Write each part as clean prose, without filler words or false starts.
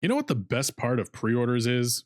You know what the best part of pre-orders is?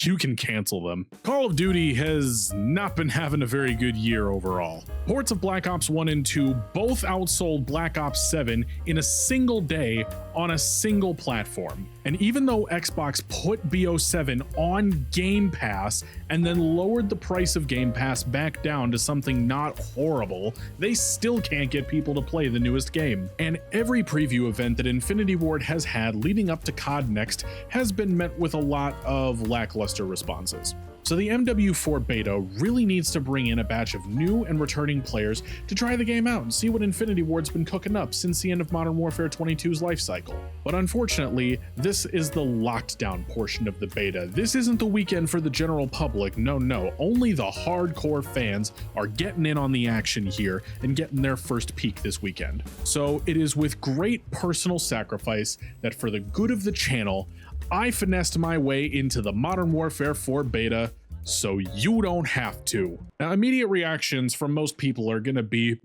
You can cancel them. Call of Duty has not been having a very good year overall. Ports of Black Ops 1 and 2 both outsold Black Ops 7 in a single day on a single platform. And even though Xbox put BO7 on Game Pass and then lowered the price of Game Pass back down to something not horrible, they still can't get people to play the newest game. And every preview event that Infinity Ward has had leading up to COD Next has been met with a lot of lackluster responses. So the MW4 beta really needs to bring in a batch of new and returning players to try the game out and see what Infinity Ward's been cooking up since the end of Modern Warfare 22's life cycle. But unfortunately, this is the locked down portion of the beta. This isn't the weekend for the general public, no, only the hardcore fans are getting in on the action here and getting their first peek this weekend. So it is with great personal sacrifice that for the good of the channel, I finessed my way into the Modern Warfare 4 beta so you don't have to. Now, immediate reactions from most people are gonna be,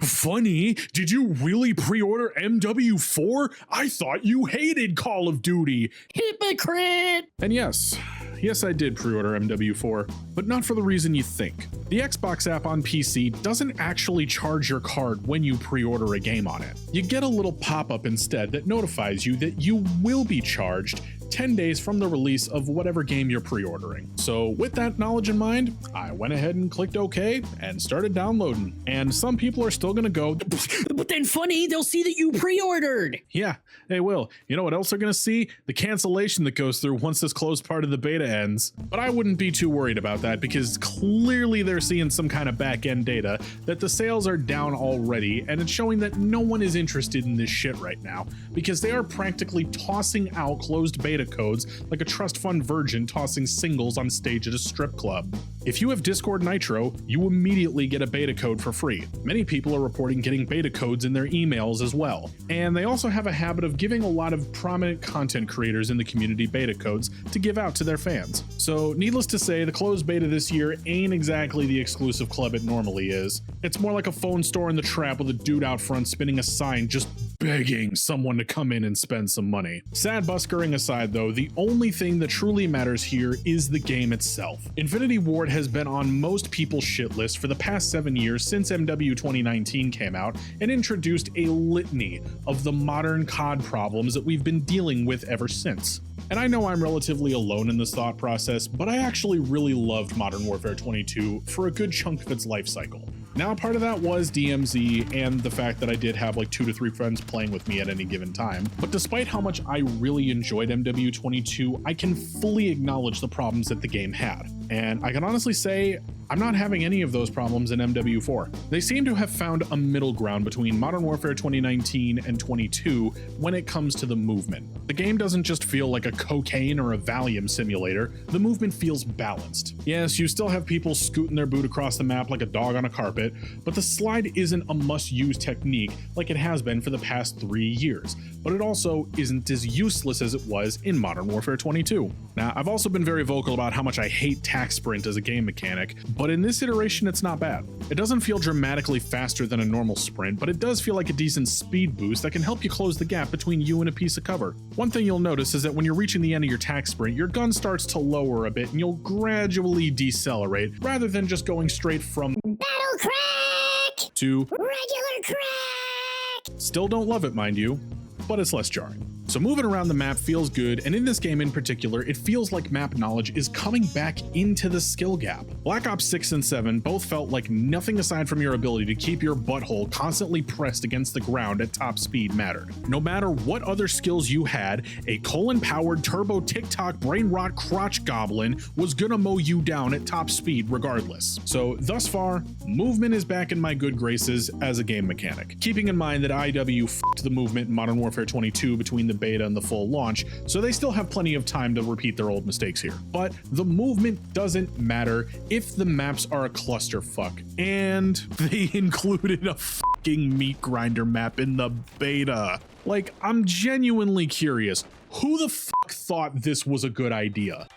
funny, did you really pre-order MW4? I thought you hated Call of Duty. Hypocrite! And yes, I did pre-order MW4, but not for the reason you think. The Xbox app on PC doesn't actually charge your card when you pre-order a game on it. You get a little pop-up instead that notifies you that you will be charged 10 days from the release of whatever game you're pre-ordering. So with that knowledge in mind, I went ahead and clicked OK and started downloading. And some people are still gonna go, but then funny, they'll see that you pre-ordered. Yeah, they will. You know what else they're gonna see? The cancellation that goes through once this closed part of the beta ends. But I wouldn't be too worried about that because clearly they're seeing some kind of back-end data that the sales are down already, and it's showing that no one is interested in this shit right now because they are practically tossing out closed beta codes like a trust fund virgin tossing singles on stage at a strip club. If you have Discord Nitro, you immediately get a beta code for free. Many people are reporting getting beta codes in their emails as well. And they also have a habit of giving a lot of prominent content creators in the community beta codes to give out to their fans. So needless to say, the closed beta this year ain't exactly the exclusive club it normally is. It's more like a phone store in the trap with a dude out front spinning a sign just begging someone to come in and spend some money. Sad buskering aside though, the only thing that truly matters here is the game itself. Infinity Ward has been on most people's shit list for the past 7 years since MW 2019 came out and introduced a litany of the modern COD problems that we've been dealing with ever since. And I know I'm relatively alone in this thought process, but I actually really loved Modern Warfare 22 for a good chunk of its life cycle. Now, part of that was DMZ and the fact that I did have like 2 to 3 friends playing with me at any given time. But despite how much I really enjoyed MW22, I can fully acknowledge the problems that the game had. And I can honestly say, I'm not having any of those problems in MW4. They seem to have found a middle ground between Modern Warfare 2019 and 22 when it comes to the movement. The game doesn't just feel like a cocaine or a Valium simulator, the movement feels balanced. Yes, you still have people scooting their boot across the map like a dog on a carpet, but the slide isn't a must-use technique like it has been for the past 3 years, but it also isn't as useless as it was in Modern Warfare 22. Now, I've also been very vocal about how much I hate tac sprint as a game mechanic, but in this iteration it's not bad. It doesn't feel dramatically faster than a normal sprint, but it does feel like a decent speed boost that can help you close the gap between you and a piece of cover. One thing you'll notice is that when you're reaching the end of your tac sprint, your gun starts to lower a bit and you'll gradually decelerate rather than just going straight from Battle crack to regular crack. Still don't love it, mind you, but it's less jarring. So moving around the map feels good, and in this game in particular, it feels like map knowledge is coming back into the skill gap. Black Ops 6 and 7 both felt like nothing aside from your ability to keep your butthole constantly pressed against the ground at top speed mattered. No matter what other skills you had, a colon-powered turbo TikTok brain rot crotch goblin was gonna mow you down at top speed regardless. So thus far, movement is back in my good graces as a game mechanic. Keeping in mind that IW f***ed the movement in Modern Warfare 22 between the beta and the full launch, so they still have plenty of time to repeat their old mistakes here. But the movement doesn't matter if the maps are a clusterfuck, and they included a fucking meat grinder map in the beta. Like, I'm genuinely curious, who the fuck thought this was a good idea?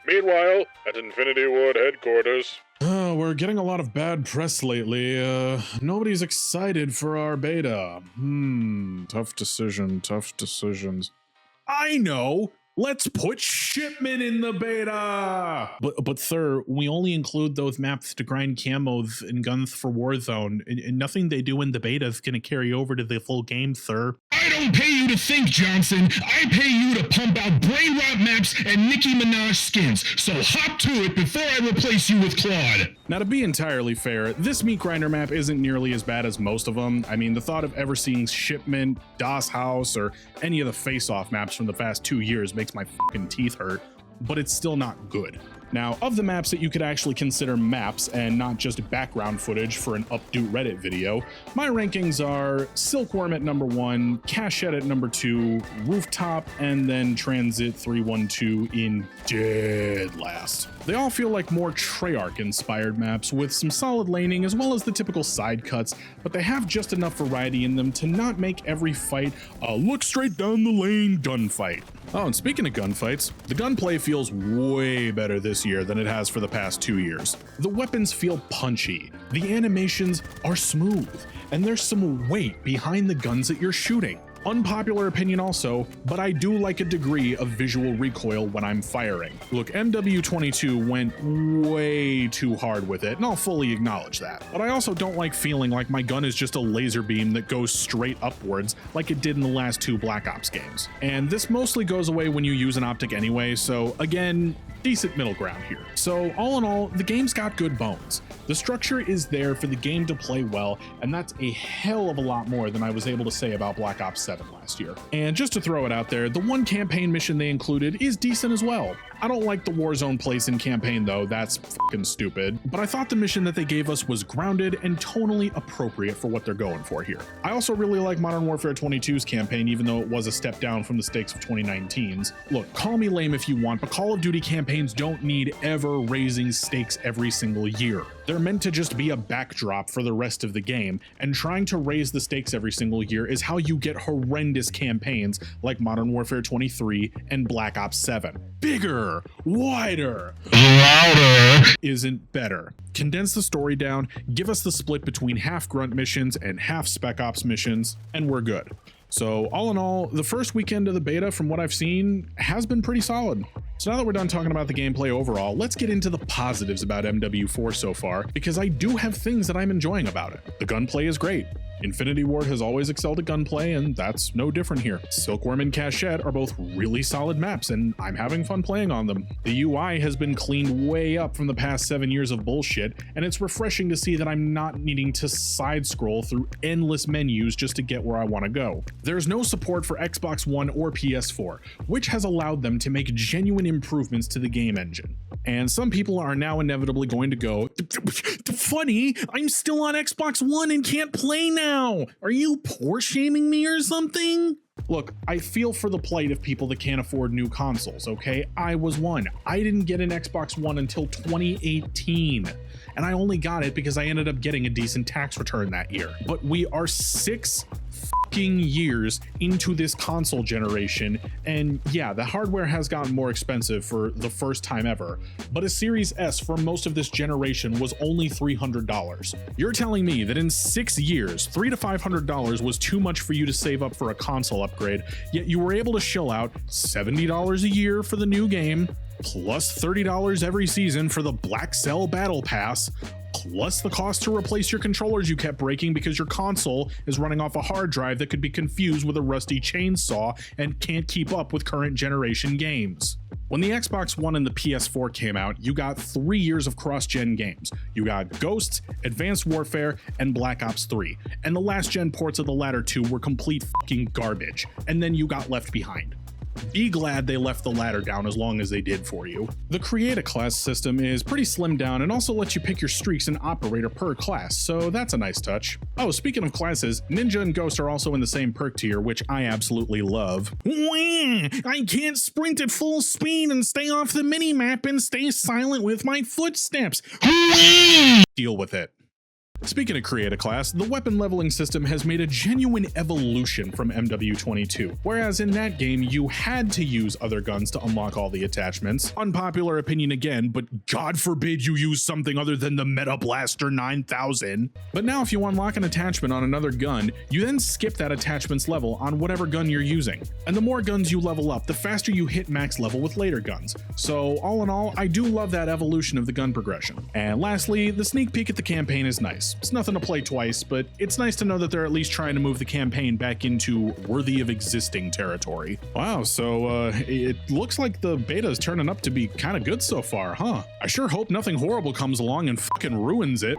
Meanwhile, at Infinity Ward headquarters. We're getting a lot of bad press lately. Nobody's excited for our beta. Tough decisions. I know. Let's put shipment in the beta. But sir, we only include those maps to grind camos and guns for Warzone, and nothing they do in the beta is going to carry over to the full game, sir. I don't pay you to think, Johnson. I pay you to pump out brain rot maps and Nicki Minaj skins. So hop to it before I replace you with Claude. Now, to be entirely fair, this meat grinder map isn't nearly as bad as most of them. I mean, the thought of ever seeing Shipment, Das House, or any of the face-off maps from the past 2 years makes my fucking teeth hurt, but it's still not good. Now, of the maps that you could actually consider maps and not just background footage for an updo Reddit video, my rankings are Silkworm at number 1, Cachette at number 2, Rooftop, and then Transit 312 in dead last. They all feel like more Treyarch inspired maps with some solid laning as well as the typical side cuts, but they have just enough variety in them to not make every fight a look straight down the lane gunfight. Oh, and speaking of gunfights, the gunplay feels way better this year than it has for the past 2 years. The weapons feel punchy, the animations are smooth, and there's some weight behind the guns that you're shooting. Unpopular opinion also, but I do like a degree of visual recoil when I'm firing. Look, MW22 went way too hard with it, and I'll fully acknowledge that. But I also don't like feeling like my gun is just a laser beam that goes straight upwards like it did in the last 2 Black Ops games. And this mostly goes away when you use an optic anyway, so again, decent middle ground here. So all in all, the game's got good bones. The structure is there for the game to play well, and that's a hell of a lot more than I was able to say about Black Ops 7 last year. And just to throw it out there, the one campaign mission they included is decent as well. I don't like the Warzone place in campaign though, that's fucking stupid, but I thought the mission that they gave us was grounded and tonally appropriate for what they're going for here. I also really like Modern Warfare 22's campaign, even though it was a step down from the stakes of 2019's. Look, call me lame if you want, but Call of Duty campaigns don't need ever raising stakes every single year. They're meant to just be a backdrop for the rest of the game, and trying to raise the stakes every single year is how you get horrendous campaigns like Modern Warfare 23 and Black Ops 7. Bigger, wider, louder isn't better. Condense the story down, give us the split between half grunt missions and half spec ops missions, and we're good. So all in all, the first weekend of the beta, from what I've seen, has been pretty solid. So now that we're done talking about the gameplay overall, let's get into the positives about MW4 so far, because I do have things that I'm enjoying about it. The gunplay is great. Infinity Ward has always excelled at gunplay, and that's no different here. Silkworm and Cachette are both really solid maps, and I'm having fun playing on them. The UI has been cleaned way up from the past 7 years of bullshit, and it's refreshing to see that I'm not needing to side scroll through endless menus just to get where I want to go. There's no support for Xbox One or PS4, which has allowed them to make genuine improvements to the game engine. And some people are now inevitably going to go, funny, I'm still on Xbox One and can't play now. Are you poor shaming me or something? Look, I feel for the plight of people that can't afford new consoles, okay? I was one. I didn't get an Xbox One until 2018. And I only got it because I ended up getting a decent tax return that year. But we are 6 fucking years into this console generation, and yeah, the hardware has gotten more expensive for the first time ever, but a Series S for most of this generation was only $300. You're telling me that in 6 years, $300 to $500 was too much for you to save up for a console upgrade, yet you were able to shell out $70 a year for the new game, plus $30 every season for the Black Cell Battle Pass, plus the cost to replace your controllers you kept breaking because your console is running off a hard drive that could be confused with a rusty chainsaw and can't keep up with current generation games. When the Xbox One and the PS4 came out, you got 3 years of cross-gen games. You got Ghosts, Advanced Warfare, and Black Ops 3, and the last-gen ports of the latter two were complete fucking garbage, and then you got left behind. Be glad they left the ladder down as long as they did for you. The Create a Class system is pretty slimmed down and also lets you pick your streaks and operator per class, so that's a nice touch. Oh, speaking of classes, Ninja and Ghost are also in the same perk tier, which I absolutely love. Wah! I can't sprint at full speed and stay off the minimap and stay silent with my footsteps. Deal with it. Speaking of create a class, the weapon leveling system has made a genuine evolution from MW22, whereas in that game you had to use other guns to unlock all the attachments. Unpopular opinion again, but God forbid you use something other than the Meta Blaster 9000. But now if you unlock an attachment on another gun, you then skip that attachment's level on whatever gun you're using. And the more guns you level up, the faster you hit max level with later guns. So all in all, I do love that evolution of the gun progression. And lastly, the sneak peek at the campaign is nice. It's nothing to play twice, but it's nice to know that they're at least trying to move the campaign back into worthy of existing territory. Wow, so it looks like the beta is turning up to be kind of good so far, huh? I sure hope nothing horrible comes along and fucking ruins it.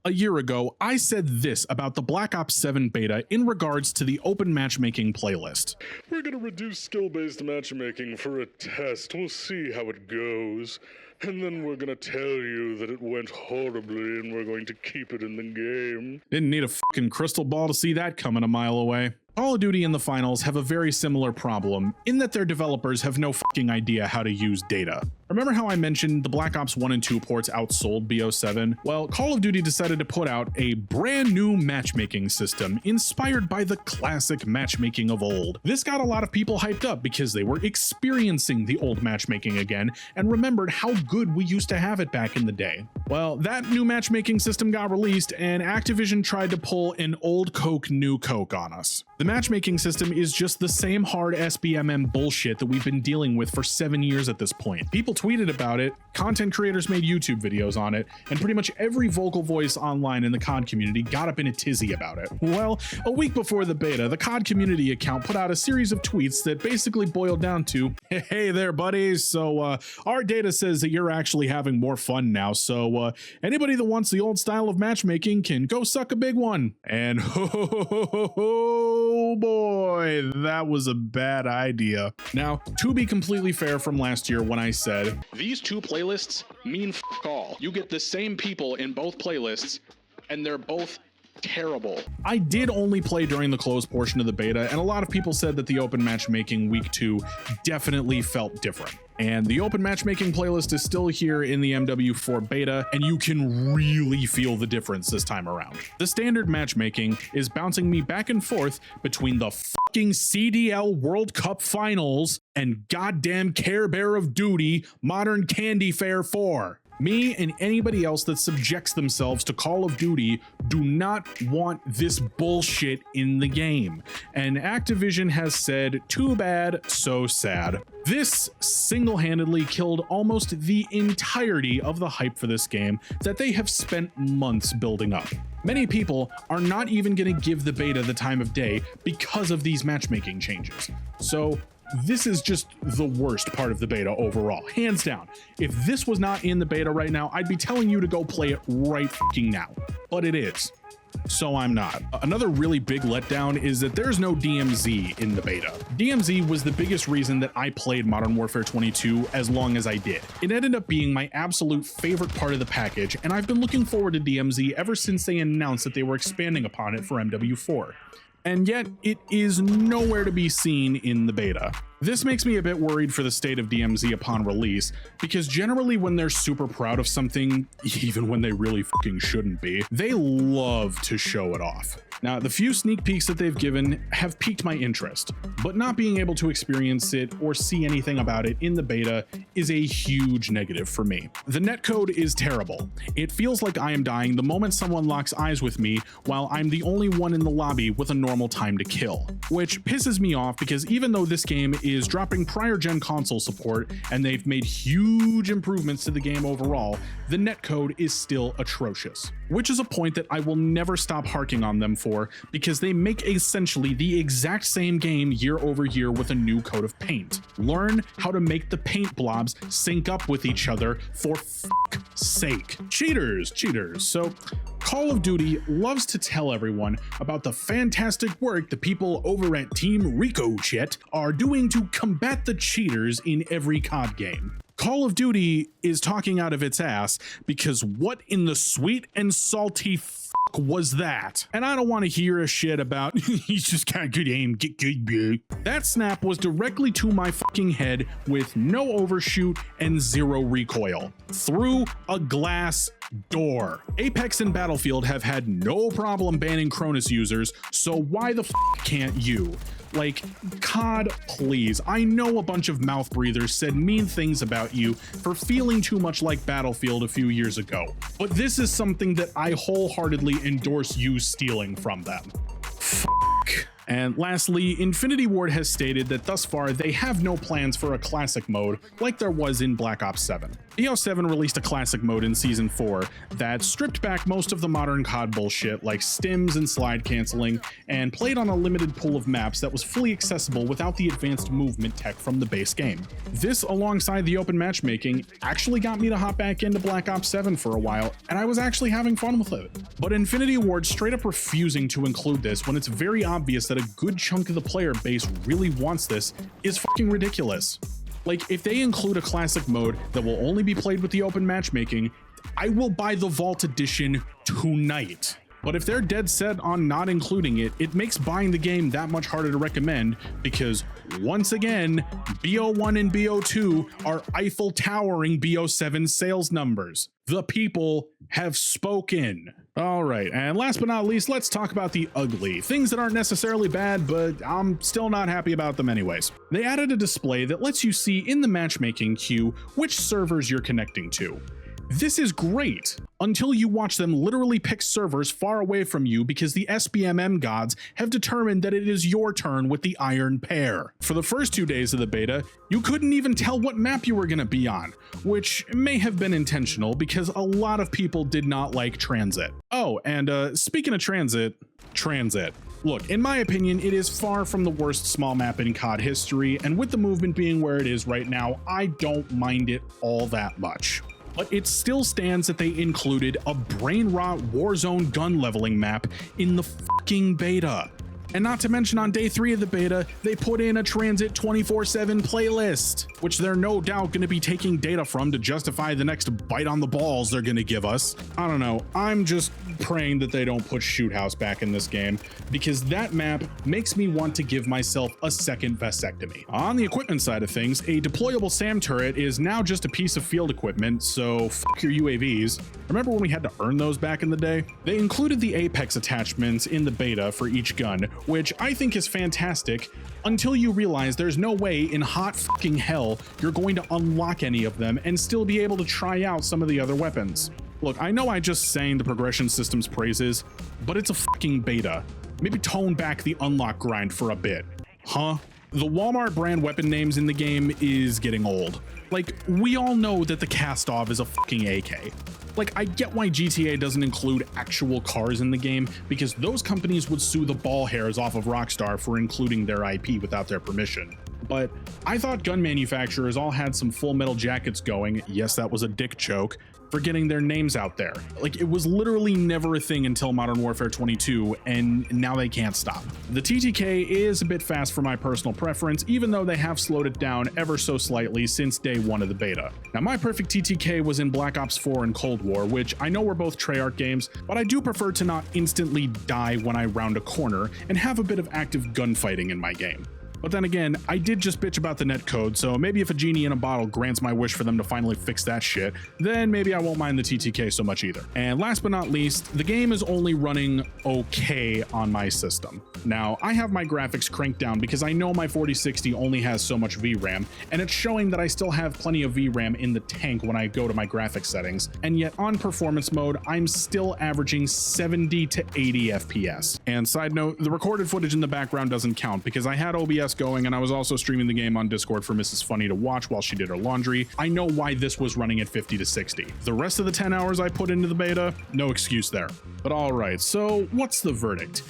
A year ago, I said this about the Black Ops 7 beta in regards to the open matchmaking playlist. We're gonna reduce skill-based matchmaking for a test. We'll see how it goes. And then we're gonna tell you that it went horribly and we're going to keep it in the game. Didn't need a fucking crystal ball to see that coming a mile away. Call of Duty and the finals have a very similar problem in that their developers have no fucking idea how to use data. Remember how I mentioned the Black Ops 1 and 2 ports outsold BO7? Well, Call of Duty decided to put out a brand new matchmaking system inspired by the classic matchmaking of old. This got a lot of people hyped up because they were experiencing the old matchmaking again and remembered how good we used to have it back in the day. Well, that new matchmaking system got released and Activision tried to pull an old Coke, new Coke on us. The matchmaking system is just the same hard SBMM bullshit that we've been dealing with for 7 years at this point. People tweeted about it, content creators made YouTube videos on it, and pretty much every vocal voice online in the COD community got up in a tizzy about it. Well, a week before the beta, the COD community account put out a series of tweets that basically boiled down to, hey there buddies, so our data says that you're actually having more fun now, so anybody that wants the old style of matchmaking can go suck a big one. And oh boy, that was a bad idea. Now, to be completely fair from last year when I said, these two playlists mean f all. You get the same people in both playlists, and they're both terrible. I did only play during the closed portion of the beta, and a lot of people said that the open matchmaking week 2 definitely felt different. And the open matchmaking playlist is still here in the MW4 beta, and you can really feel the difference this time around. The standard matchmaking is bouncing me back and forth between the fucking CDL World Cup Finals and goddamn Care Bear of Duty Modern Candy Fair 4. Me and anybody else that subjects themselves to Call of Duty do not want this bullshit in the game. And Activision has said, too bad, so sad. This single-handedly killed almost the entirety of the hype for this game that they have spent months building up. Many people are not even going to give the beta the time of day because of these matchmaking changes. So this is just the worst part of the beta overall, hands down. If this was not in the beta right now, I'd be telling you to go play it right fucking now, but it is. So I'm not. Another really big letdown is that there's no DMZ in the beta. DMZ was the biggest reason that I played Modern Warfare 22 as long as I did. It ended up being my absolute favorite part of the package, and I've been looking forward to DMZ ever since they announced that they were expanding upon it for MW4. And yet it is nowhere to be seen in the beta. This makes me a bit worried for the state of DMZ upon release, because generally when they're super proud of something, even when they really fucking shouldn't be, they love to show it off. Now, the few sneak peeks that they've given have piqued my interest, but not being able to experience it or see anything about it in the beta is a huge negative for me. The netcode is terrible. It feels like I am dying the moment someone locks eyes with me while I'm the only one in the lobby with a normal time to kill, which pisses me off because even though this game is dropping prior gen console support and they've made huge improvements to the game overall, the netcode is still atrocious, which is a point that I will never stop harking on them for because they make essentially the exact same game year over year with a new coat of paint. Learn how to make the paint blobs sync up with each other for fuck's sake. Cheaters. So Call of Duty loves to tell everyone about the fantastic work the people over at Team Ricochet are doing to combat the cheaters in every COD game. Call of Duty is talking out of its ass because what in the sweet and salty was that? And I don't want to hear a shit about he's just got good aim, get good, bro. That snap was directly to my fucking head with no overshoot and zero recoil through a glass door. Apex and Battlefield have had no problem banning Cronus users, so why the can't you? Like, COD, please. I know a bunch of mouth breathers said mean things about you for feeling too much like Battlefield a few years ago, but this is something that I wholeheartedly endorse you stealing from them. And lastly, Infinity Ward has stated that thus far they have no plans for a classic mode like there was in Black Ops 7. BO7 released a classic mode in Season 4 that stripped back most of the modern COD bullshit like stims and slide canceling, and played on a limited pool of maps that was fully accessible without the advanced movement tech from the base game. This, alongside the open matchmaking, actually got me to hop back into Black Ops 7 for a while, and I was actually having fun with it. But Infinity Ward straight up refusing to include this when it's very obvious that a good chunk of the player base really wants this is fucking ridiculous. Like, if they include a classic mode that will only be played with the open matchmaking, I will buy the Vault Edition tonight. But if they're dead set on not including it, it makes buying the game that much harder to recommend because, once again, BO1 and BO2 are Eiffel towering BO7 sales numbers. The people have spoken. All right, and last but not least, let's talk about the ugly. Things that aren't necessarily bad, but I'm still not happy about them anyways. They added a display that lets you see in the matchmaking queue which servers you're connecting to. This is great, until you watch them literally pick servers far away from you because the SBMM gods have determined that it is your turn with the Iron Pair. For the first 2 days of the beta, you couldn't even tell what map you were going to be on, which may have been intentional because a lot of people did not like transit. Oh, and speaking of transit. Look, in my opinion, it is far from the worst small map in COD history, and with the movement being where it is right now, I don't mind it all that much. But it still stands that they included a brain rot Warzone gun leveling map in the fucking beta. And not to mention on day 3 of the beta, they put in a Transit 24/7 playlist, which they're no doubt going to be taking data from to justify the next bite on the balls they're going to give us. I don't know, I'm just praying that they don't put Shoot House back in this game, because that map makes me want to give myself a second vasectomy. On the equipment side of things, a deployable SAM turret is now just a piece of field equipment, so fuck your UAVs. Remember when we had to earn those back in the day? They included the Apex attachments in the beta for each gun, which I think is fantastic, until you realize there's no way in hot fucking hell you're going to unlock any of them and still be able to try out some of the other weapons. Look, I know I just sang the progression system's praises, but it's a fucking beta. Maybe tone back the unlock grind for a bit. Huh? The Walmart brand weapon names in the game is getting old. Like, we all know that the Castov is a fucking AK. Like, I get why GTA doesn't include actual cars in the game, because those companies would sue the ball hairs off of Rockstar for including their IP without their permission. But I thought gun manufacturers all had some Full Metal Jackets going, yes, that was a dick joke, for getting their names out there. Like, it was literally never a thing until Modern Warfare 22, and now they can't stop. The TTK is a bit fast for my personal preference, even though they have slowed it down ever so slightly since day 1 of the beta. Now, my perfect TTK was in Black Ops 4 and Cold War, which I know were both Treyarch games, but I do prefer to not instantly die when I round a corner and have a bit of active gunfighting in my game. But then again, I did just bitch about the netcode, so maybe if a genie in a bottle grants my wish for them to finally fix that shit, then maybe I won't mind the TTK so much either. And last but not least, the game is only running okay on my system. Now, I have my graphics cranked down because I know my 4060 only has so much VRAM, and it's showing that I still have plenty of VRAM in the tank when I go to my graphics settings, and yet on performance mode, I'm still averaging 70 to 80 FPS. And side note, the recorded footage in the background doesn't count because I had OBS going and I was also streaming the game on Discord for Mrs. Funny to watch while she did her laundry. I know why this was running at 50 to 60. The rest of the 10 hours I put into the beta, no excuse there. But alright, so what's the verdict?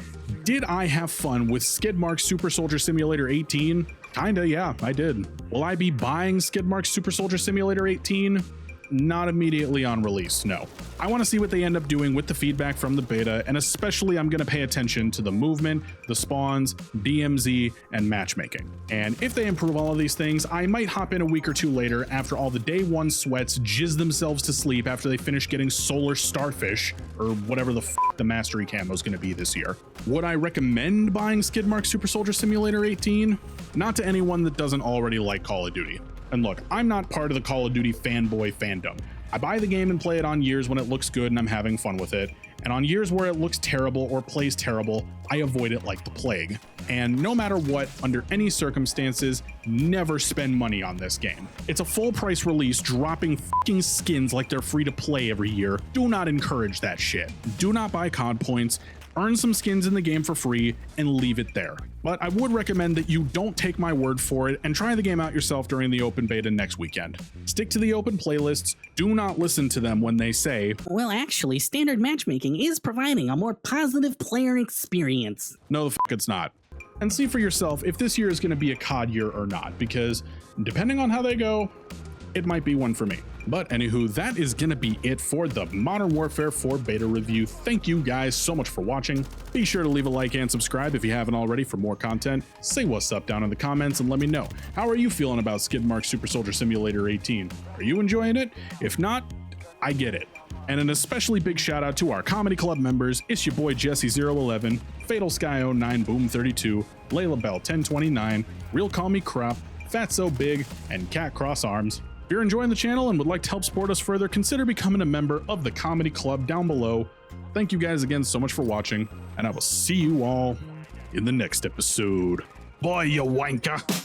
Did I have fun with Skidmark's Super Soldier Simulator 18? Kinda, yeah, I did. Will I be buying Skidmark's Super Soldier Simulator 18? Not immediately on release, no. I want to see what they end up doing with the feedback from the beta, and especially I'm going to pay attention to the movement, the spawns, DMZ, and matchmaking. And if they improve all of these things, I might hop in a week or two later after all the day 1 sweats jizz themselves to sleep after they finish getting solar starfish, or whatever the f the mastery camo is going to be this year. Would I recommend buying Skidmark Super Soldier Simulator 18? Not to anyone that doesn't already like Call of Duty. And look, I'm not part of the Call of Duty fanboy fandom. I buy the game and play it on years when it looks good and I'm having fun with it. And on years where it looks terrible or plays terrible, I avoid it like the plague. And no matter what, under any circumstances, never spend money on this game. It's a full price release, dropping fucking skins like they're free to play every year. Do not encourage that shit. Do not buy COD points. Earn some skins in the game for free and leave it there. But I would recommend that you don't take my word for it and try the game out yourself during the open beta next weekend. Stick to the open playlists. Do not listen to them when they say, Well, actually, standard matchmaking is providing a more positive player experience. no, the fuck it's not. And see for yourself if this year is going to be a COD year or not, because depending on how they go, it might be one for me. But anywho, that is gonna be it for the Modern Warfare 4 beta review. Thank you guys so much for watching. Be sure to leave a like and subscribe if you haven't already for more content. Say what's up down in the comments and let me know. How are you feeling about Skidmark Super Soldier Simulator 18? Are you enjoying it? If not, I get it. And an especially big shout out to our comedy club members. It's your boy Jesse011, Fatal Sky 09, Boom 32, Layla Bell 1029, Real Call Me Crop, Fatso Big, and Cat Cross Arms. If you're enjoying the channel and would like to help support us further, consider becoming a member of the comedy club down below. Thank you guys again so much for watching, and I will see you all in the next episode. Bye, you wanker.